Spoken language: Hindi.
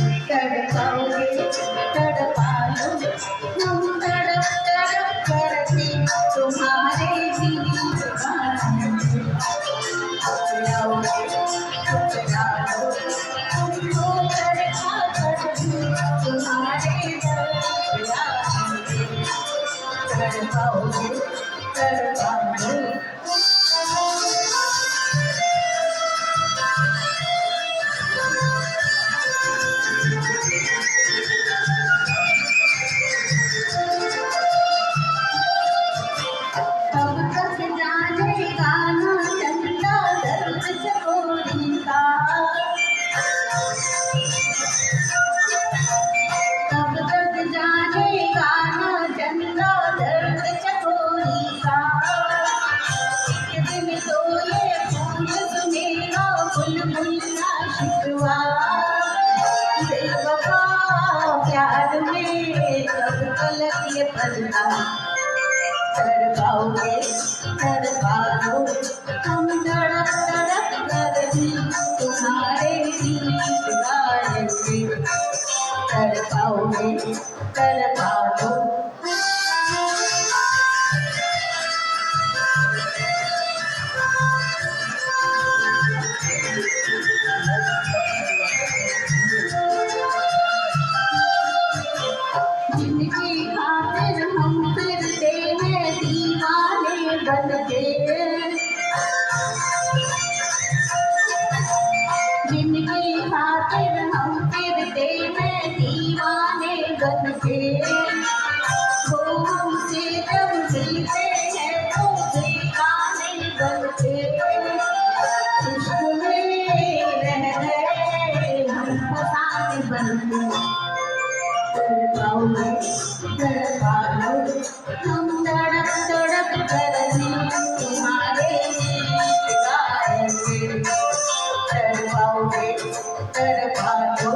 तड़पाओगे तड़पा लो हम तड़प तड़प करके तुम्हारे दिल टुकड़ाओगे टुकड़ा लो तुमको तड़पा करके तुम्हारे दिल तड़पाओगे तड़पा लो कब तक जानेगा ना चंदा दर्द चकोरी का कब तक जानेगा ना चंदा दर्द चकोरी का एक दिन तो ये फूल सुनेगा बुलबुल का शिकवा बेवफा प्यार में कब तलक ये पलता तड़पाओगे तड़पाओ हम तड़प तड़प कर भी तुम्हारे गीत गाएंगे तड़पाओगे तड़पाओ जिनकी खातिर हम फिरते हैं दीवाने बनके जिनकी खातिर हम फिरते हैं दीवाने बनके वो हमसे जब मिलते हैं तो दीवाने बनके इश्क में रह गए हम फसाने बनके तड़पाओगे तड़पा लो हम तड़प तड़प कर भी तुम्हारे गीत गाएंगे तड़पाओगे तड़पा लो